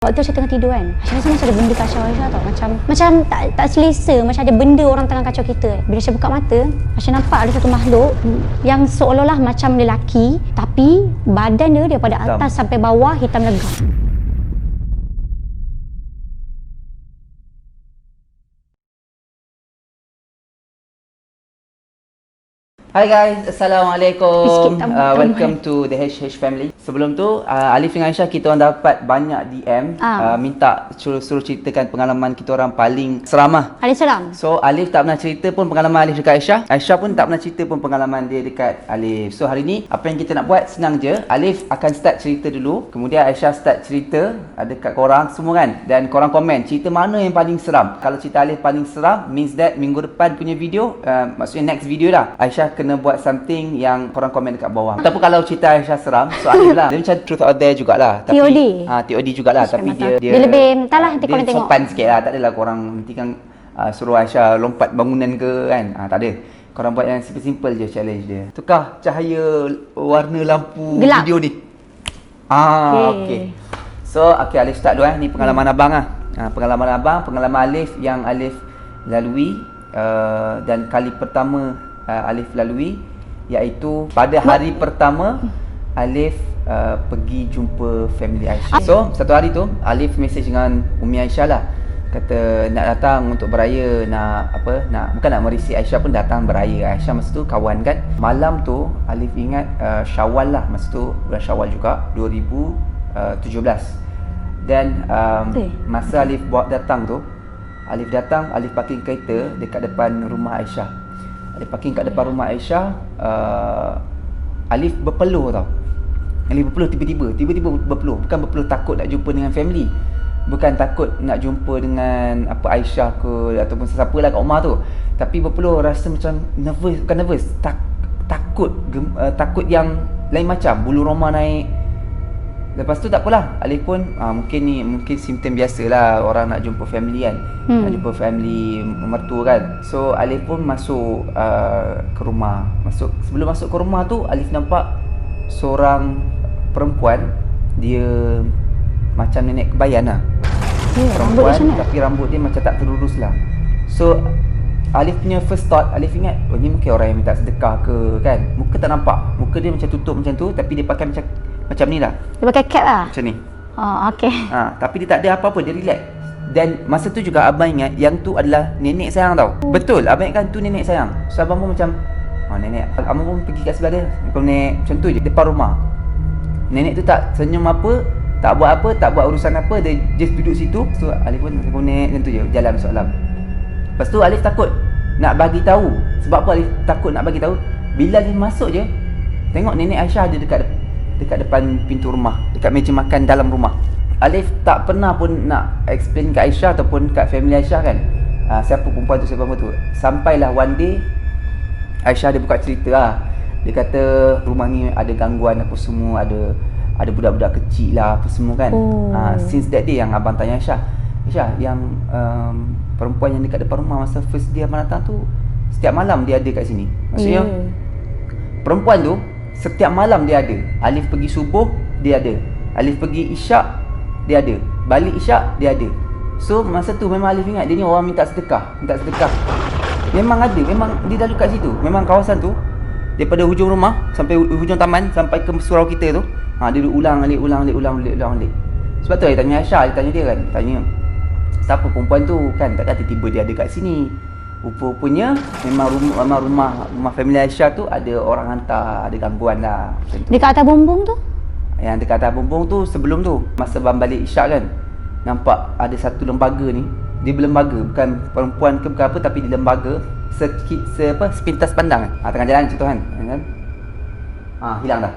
Waktu tu Aisyah tengah tidur kan, Aisyah rasa macam ada benda kacau Aisyah tau. Macam tak selesa, macam ada benda orang tengah kacau kita. Bila Aisyah buka mata, Aisyah nampak ada satu makhluk yang seolah-olah macam lelaki, tapi badan dia daripada atas sampai bawah hitam legam. Hi guys, Assalamualaikum. Sikit Welcome to the HH family. Sebelum tu, Alif dengan Aisyah kita orang dapat banyak DM minta suruh ceritakan pengalaman kita orang paling seram lah. Paling seram? So Alif tak pernah cerita pun pengalaman Alif dekat Aisyah. Aisyah pun tak pernah cerita pun pengalaman dia dekat Alif. So hari ni apa yang kita nak buat senang je. Alif akan start cerita dulu, kemudian Aisyah start cerita dekat korang semua kan. Dan korang komen cerita mana yang paling seram. Kalau cerita Alif paling seram, means that minggu depan punya video, maksudnya next video lah, Aisyah kena buat something yang korang komen dekat bawah. Ataupun kalau cerita Aisyah seram, so Alif lah. Dia macam truth or dare jugalah. Tapi, TOD? TOD jugalah. Tapi dia lebih, entahlah nanti korang tengok. Dia sopan sikit lah. Tak adalah korang nanti kan suruh Aisyah lompat bangunan ke kan. Tak ada. Korang buat yang simple-simple je challenge dia. Tukar cahaya warna lampu gelap video ni. Okay. So, Alif start dulu Ni pengalaman abang lah. Pengalaman abang, pengalaman Alif yang Alif lalui dan kali pertama Alif lalui, iaitu pada hari pertama Alif pergi jumpa family Aisyah. So satu hari tu Alif mesej dengan Umi Aisyah lah, kata nak datang untuk beraya, bukan nak merisi Aisyah pun datang beraya. Aisyah masa tu kawan kan. Malam tu Alif ingat Syawal lah, masa tu bulan Syawal juga 2017. Dan masa Alif datang tu, Alif parking kereta dekat depan rumah Aisyah. Alif parking kat depan rumah Aisyah. Alif berpeluh tau. Alif berpeluh tiba-tiba berpeluh. Bukan berpeluh takut nak jumpa dengan family, bukan takut nak jumpa dengan Aisyah ke ataupun sesiapa lah kat rumah tu, tapi berpeluh rasa macam nervous. Bukan nervous, takut yang lain macam, bulu roma naik. Lepas tu tak apalah, Alif pun mungkin simptom biasalah orang nak jumpa family kan. Nak jumpa family mertua kan. So Alif pun masuk ke rumah. Sebelum masuk ke rumah tu, Alif nampak seorang perempuan. Dia macam nenek kebayan lah. Perempuan tapi rambut dia macam tak terlurus lah. So Alif punya first thought, Alif ingat ni mungkin orang yang minta sedekah ke kan. Muka tak nampak, muka dia macam tutup macam tu, tapi dia pakai macam ni lah. Dia pakai cap lah? Macam ni. Okay. Tapi dia tak ada apa-apa, dia relax. Dan masa tu juga abang ingat yang tu adalah nenek sayang tau. Betul, abang ingat kan tu nenek sayang. So abang pun macam nenek. Abang pun pergi kat sebelah dia, nenek macam tu je depan rumah. Nenek tu tak senyum apa, tak buat apa, tak buat urusan apa, dia just duduk situ. So Alif pun nenek macam tu je, jalan masuk alam. Lepas tu Alif takut nak bagi tahu. Sebab apa Alif takut nak bagi tahu? Bila Alif masuk je, tengok nenek Aisyah ada dekat depan pintu rumah, dekat meja makan dalam rumah. Alif tak pernah pun nak explain kat Aisyah ataupun kat family Aisyah kan, siapa perempuan tu. Sampailah one day Aisyah dia buka cerita lah. Dia kata rumah ni ada gangguan apa semua, ada budak-budak kecil lah apa semua kan. Since that day yang abang tanya Aisyah, yang perempuan yang dekat depan rumah masa first day abang datang tu, setiap malam dia ada kat sini. Maksudnya perempuan tu setiap malam dia ada. Alif pergi subuh, dia ada. Alif pergi isyak, dia ada. Balik isyak, dia ada. So masa tu memang Alif ingat dia ni orang minta sedekah. Memang ada, memang dia lalu kat situ. Memang kawasan tu, daripada hujung rumah sampai hujung taman, sampai ke surau kita tu, dia ulang alik. Sebab tu saya tanya Aisyah, tanya dia kan, tanya siapa perempuan tu kan, tak kata tiba dia ada kat sini. Rupanya memang rumah family Aisyah tu ada orang hantar, ada gangguan lah. Dekat atas bumbung tu? Yang dekat atas bumbung tu sebelum tu, masa bang balik isyak kan, nampak ada satu lembaga ni. Dia berlembaga, bukan perempuan ke bukan apa, tapi dia lembaga sepintas pandang kan. Tengah jalan macam tu kan. Hilang dah.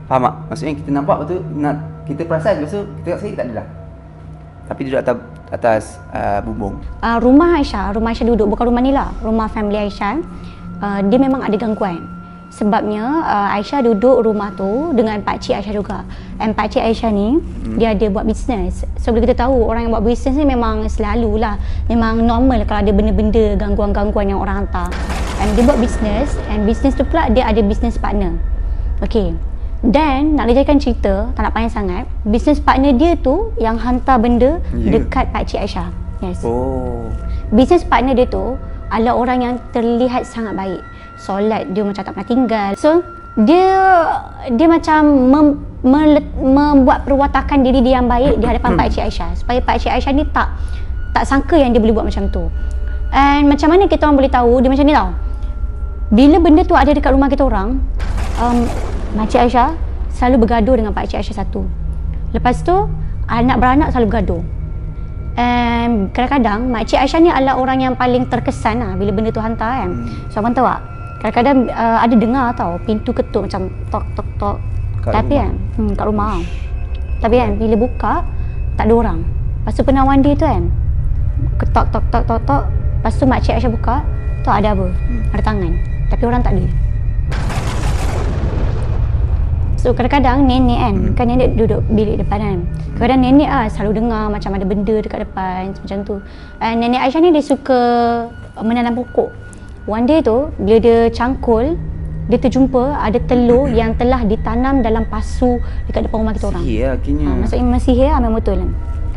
Faham tak? Maksudnya kita nampak betul, kita perasan, lepas tu kita tengok sekali tak ada dah. Tapi duduk atas bumbung. Rumah Aisyah duduk, bukan rumah Nila, rumah family Aisyah, dia memang ada gangguan. Sebabnya Aisyah duduk rumah tu dengan pakcik Aisyah juga. Dan pakcik Aisyah ni dia ada buat bisnes. So bila kita tahu orang yang buat bisnes ni memang selalulah, memang normal kalau ada benda-benda gangguan-gangguan yang orang hantar. And dia buat bisnes, and bisnes tu pula dia ada bisnes partner. Okay. Dan nak lejarkan cerita, tak nak panjang sangat, business partner dia tu yang hantar benda dekat Pakcik Aisyah. Yes. Oh. Business partner dia tu adalah orang yang terlihat sangat baik. Solat dia macam tak pernah tinggal. So dia macam membuat perwatakan diri dia yang baik di hadapan Pakcik Aisyah, supaya Pakcik Aisyah ni tak sangka yang dia boleh buat macam tu. And macam mana kita orang boleh tahu dia macam ni tau? Bila benda tu ada dekat rumah kita orang, Makcik Aisyah selalu bergaduh dengan Pakcik Aisyah satu. Lepas tu anak beranak selalu bergaduh. And kadang-kadang Makcik Aisyah ni adalah orang yang paling terkesan lah bila benda tu hantar kan. So abang tahu tak, kadang-kadang ada dengar tau pintu ketuk macam tok tok tok. Tapi kan kat rumah. Tapi kan bila buka tak ada orang. Lepas tu penawan dia tu kan ketok tok tok tok tok. Lepas tu Makcik Aisyah buka, tu ada apa? Ada tangan. Tapi orang tak ada. So kadang-kadang nenek kan nenek duduk bilik depan kan. Kadang-kadang nenek selalu dengar macam ada benda dekat depan macam tu. Nenek Aisyah ni dia suka menanam pokok. One day tu bila dia cangkul, dia terjumpa ada telur yang telah ditanam dalam pasu dekat depan rumah kita orang. Sihir lah akhirnya. Maksudnya memang sihir lah, memang betul.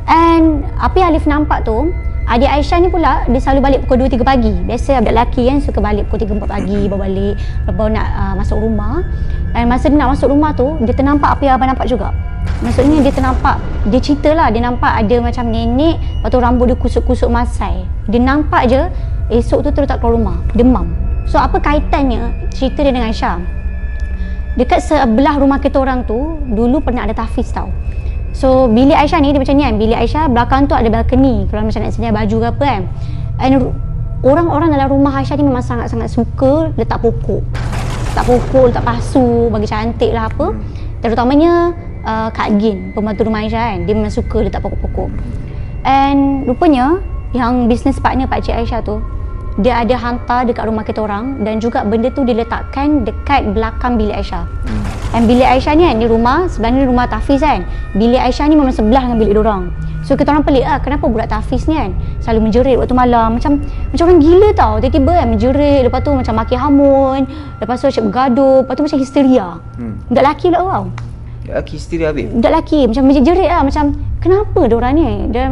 And apa yang Alif nampak tu, adik Aisyah ni pula dia selalu balik pukul 2-3 pagi. Biasa budak lelaki kan suka balik pukul 3-4 pagi, baru balik, baru nak masuk rumah. Dan masa dia nak masuk rumah tu, dia ternampak apa yang abang nampak juga. Maksudnya dia ternampak, dia cerita lah, dia nampak ada macam nenek, lepas tu rambut dia kusuk-kusuk masai. Dia nampak je, esok tu terus tak keluar rumah, demam. So apa kaitannya cerita dia dengan Aisyah? Dekat sebelah rumah kita orang tu, dulu pernah ada tahfiz tau. So bilik Aisyah ni dia macam ni kan, bilik Aisyah belakang tu ada balkoni, kalau macam nak sedia baju ke apa kan. And orang-orang dalam rumah Aisyah ni memang sangat-sangat suka letak pokok. Letak pasu, bagi cantik lah apa. Terutamanya Kak Gin, pembantu rumah Aisyah kan, dia memang suka letak pokok-pokok. And rupanya yang business partner Pakcik Aisyah tu, dia ada hantar dekat rumah kita orang, dan juga benda tu diletakkan dekat belakang bilik Aisyah. Dan bilik Aisyah ni kan, ni rumah, sebenarnya rumah tahfiz kan. Bilik Aisyah ni memang sebelah dengan bilik diorang. So kita orang pelik lah, kenapa budak tahfiz ni kan selalu menjerit waktu malam, macam orang gila tau. Tiba-tiba kan menjerit, lepas tu macam maki hamun, lepas tu macam bergaduh, lepas tu macam histeria. Budak lelaki pula tau. Budak lelaki histeria habis? Budak lelaki macam menjerit lah, macam kenapa diorang ni? Dan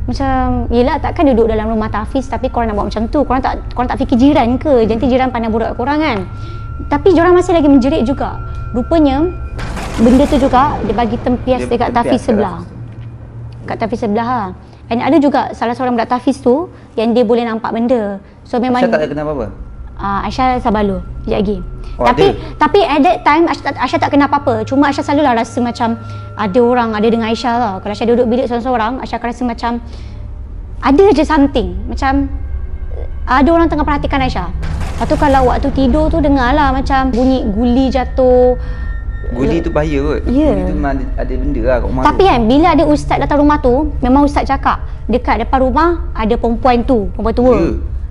macam, yelah takkan duduk dalam rumah tahfiz tapi korang nak buat macam tu. Korang tak fikir jiran ke? Nanti jiran pandang budak korang kan. Tapi diorang masih lagi menjerit juga. Rupanya benda tu juga dia bagi tempias dekat tahfiz sebelah. Kat tahfiz sebelah lah. Dan ada juga salah seorang budak tahfiz tu yang dia boleh nampak benda. So memang Aisyah tak ada kena apa-apa? Aisyah sabar dulu, sekejap lagi. Oh, tapi at that time Aisyah tak kena apa-apa. Cuma Aisyah selalulah rasa macam ada orang ada dengan Aisyah lah. Kalau Aisyah duduk bilik seorang-seorang, Aisyah akan rasa macam ada je something, macam ada orang tengah perhatikan Aisyah. Lepas tu kalau waktu tidur tu dengar lah macam bunyi guli jatuh. Guli tu bahaya kot. Yeah. Guli tu memang ada benda lah kat rumah. Tapi kan bila ada ustaz datang rumah tu, memang ustaz cakap dekat depan rumah ada perempuan tua.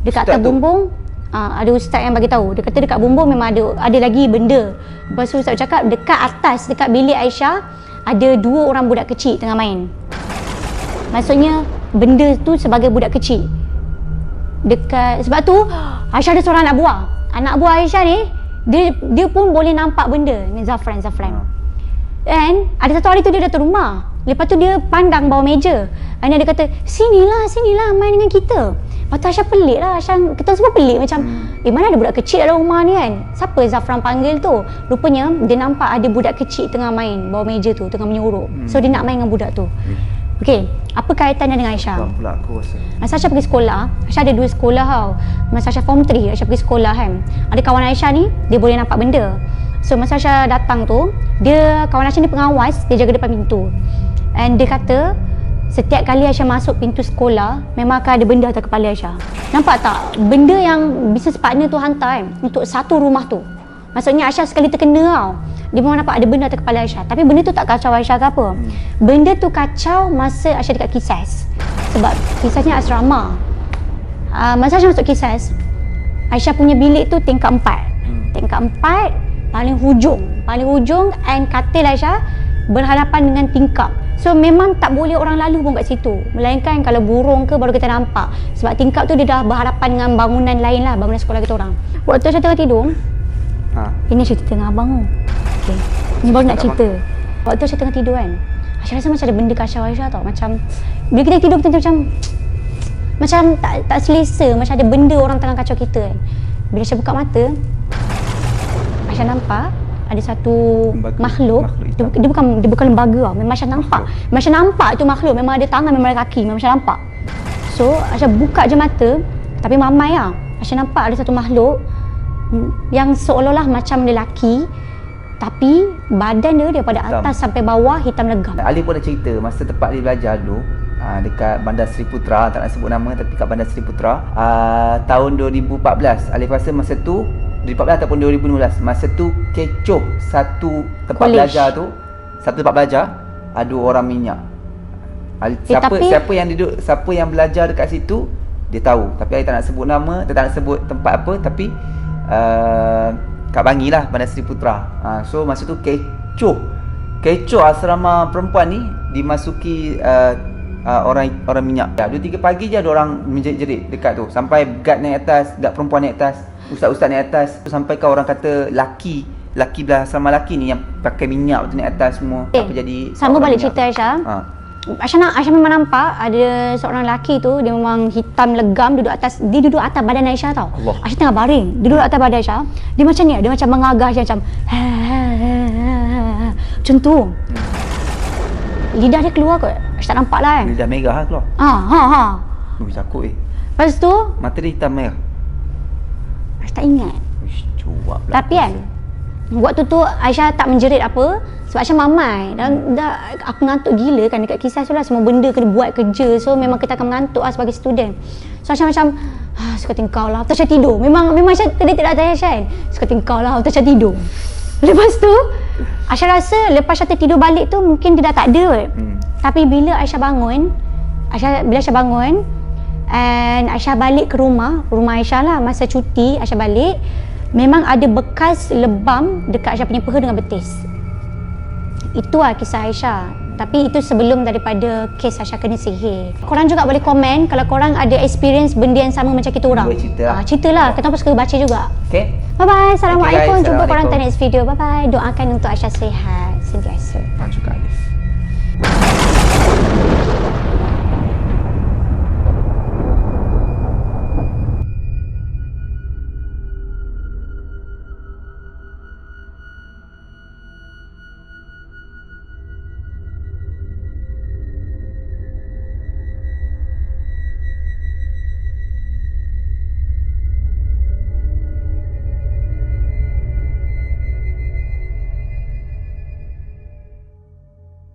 Dekat atas bumbung ada ustaz yang bagi tahu. Dia kata dekat bumbung memang ada lagi benda. Lepas tu ustaz cakap dekat atas, dekat bilik Aisyah ada 2 orang budak kecil tengah main. Maksudnya benda tu sebagai budak kecil. Sebab tu Aisyah ada seorang anak buah. Anak buah Aisyah ni dia pun boleh nampak benda ni, Zafran. And ada satu hari tu dia datang rumah. Lepas tu dia pandang bawah meja. And dia kata, sinilah main dengan kita. Lepas tu Aisyah pelik lah. Kita semua pelik macam mana ada budak kecil dalam rumah ni kan. Siapa Zafran panggil tu? Rupanya dia nampak ada budak kecil tengah main bawah meja tu, tengah menyuruh. So dia nak main dengan budak tu. Okey, apa kaitannya dengan Aisyah? Faham pula aku rasa. Masa Aisyah pergi sekolah, Aisyah ada 2 sekolah tau. Masa Aisyah form 3, Aisyah pergi sekolah kan. Ada kawan Aisyah ni, dia boleh nampak benda. So masa Aisyah datang tu, kawan Aisyah ni pengawas, dia jaga depan pintu. And dia kata, setiap kali Aisyah masuk pintu sekolah, memang akan ada benda atas kepala Aisyah. Nampak tak? Benda yang business partner tu hantar kan, untuk satu rumah tu. Maksudnya Aisyah sekali terkena tau. Dia memang nampak ada benda atas kepala Aisyah. Tapi benda tu tak kacau Aisyah ke apa. Benda tu kacau masa Aisyah dekat Kisas. Sebab Kisasnya asrama. Masa Aisyah masuk Kisas, Aisyah punya bilik tu tingkat 4. Tingkat 4, paling hujung. And katil Aisyah berhadapan dengan tingkap. So memang tak boleh orang lalu pun kat situ. Melainkan kalau burung ke baru kita nampak. Sebab tingkap tu dia dah berhadapan dengan bangunan lain lah, bangunan sekolah kita orang. Waktu Aisyah tengah tidur, ini cerita dengan abang tu. Okay. Ni baru nak cerita. Waktu Aisyah tengah tidur kan, Aisyah rasa macam ada benda kat Aisyah tau. Macam bila kita tidur kita macam tak selesa, macam ada benda orang tengah kacau kita kan. Bila Aisyah buka mata, Aisyah nampak ada satu makhluk dia bukan lembaga tau. Memang Aisyah nampak. Memang Aisyah nampak tu makhluk, memang ada tangan, memang ada kaki, memang Aisyah nampak. So Aisyah buka je mata, tapi mamai lah. Aisyah nampak ada satu makhluk yang seolah-olah macam lelaki, tapi badan dia daripada atas sampai bawah hitam legam. Ali pun ada cerita masa tempat dia belajar dulu, dekat Bandar Seri Putra, tak nak sebut nama tapi kat Bandar Seri Putra, tahun 2014. Alif rasa masa tu 2014 ataupun 2015, masa tu kecoh satu tempat belajar tu, satu tempat belajar ada orang minyak. Siapa yang duduk, siapa yang belajar dekat situ dia tahu, tapi Ali tak nak sebut nama, dia tak nak sebut tempat apa, tapi kat Bangi lah, Bandar Seri Putra. So masa tu kecoh asrama perempuan ni dimasuki orang minyak. 2-3 pagi je ada orang menjerit-jerit dekat tu, sampai guard naik atas, guard perempuan naik atas, ustaz-ustaz naik atas, sampai kau orang kata laki belah asrama laki ni yang pakai minyak tu naik atas semua. Apa jadi sama balik cerita Aisyah. Aisyah memang nampak ada seorang lelaki tu, dia memang hitam legam, duduk atas badan Aisyah tau. Allah. Aisyah tengah baring, dia duduk atas badan Aisyah. Dia macam ni, dia macam mengagah macam macam tu. Lidah dia keluar kot. Aisyah tak nampak lah kan. Lidah merah lah keluar. Takut Lepas tu mata dia hitam merah. Aisyah tak ingat. Cuak pula. Tapi kan waktu tu Aisyah tak menjerit apa sebab Aisyah mamai dan dah aku ngantuk gila kan dekat kisah tu lah, semua benda kena buat kerja, so memang kita akan mengantuk lah sebagai student. So Aisyah macam suka tingkau lah, Aisyah tidur. Memang Aisyah terdetik tak tanya Aisyah kan, suka tingkau lah, Aisyah tidur. Lepas tu Aisyah rasa lepas Aisyah tertidur balik tu mungkin dia dah tak ada kot. Tapi bila Aisyah bangun and Aisyah balik ke rumah Aisyah lah masa cuti, Aisyah balik memang ada bekas lebam dekat Aisyah punya peha dengan betis. Itu lah kisah Aisyah. Tapi itu sebelum daripada kes Aisyah kena sihir. Korang juga boleh komen kalau korang ada experience benda yang sama macam kita orang. Ceritalah. Kita pun suka baca juga. Okay. Bye bye. Assalamualaikum. Jumpa korang di next video. Bye bye. Doakan untuk Aisyah sihat sentiasa.